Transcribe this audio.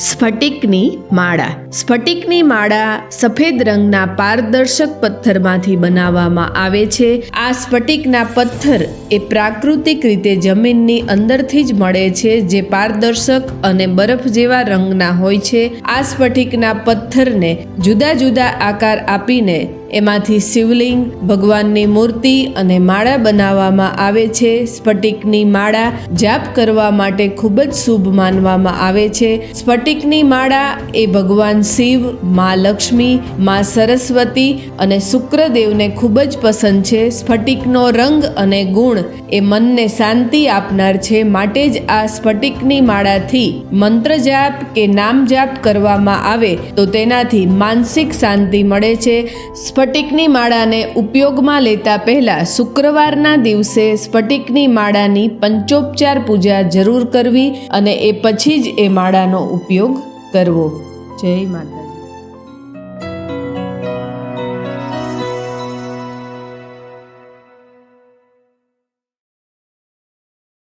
સ્ફટિકની માળા. સ્ફટિકની માળા સફેદ રંગના પારદર્શક પથ્થરમાંથી બનાવવામાં આવે છે. આ સ્ફટિકના પથ્થર એ પ્રાકૃતિક રીતે જમીનની અંદરથી જ મળે છે, જે પારદર્શક અને બરફ જેવા રંગના હોય છે. આ સ્ફટિકના પથ્થરને જુદા જુદા આકાર આપીને એમાંથી શિવલિંગ, ભગવાનની મૂર્તિ અને માળા બનાવવામાં આવે છે. સ્ફટિકની માળા જાપ કરવા માટે ખૂબ જ શુભ માનવામાં આવે છે. સ્ફટિકની માળા એ ભગવાન શિવ, મા લક્ષ્મી, મા સરસ્વતી અને શુક્રદેવને ખૂબ જ પસંદ છે. સ્ફટિકનો રંગ અને ગુણ એ મનને શાંતિ આપનાર છે. માટે જ આ સ્ફટિકની માળાથી મંત્ર જાપ કે નામ જાપ કરવામાં આવે તો તેનાથી માનસિક શાંતિ મળે છે. સ્ફટિકની માળાને ઉપયોગમાં લેતા પહેલા શુક્રવારના દિવસે સ્ફટિકની માળાની પંચોપચાર પૂજા જરૂર કરવી અને એ પછી જ એ માળાનો ઉપયોગ કરવો. જય માતા.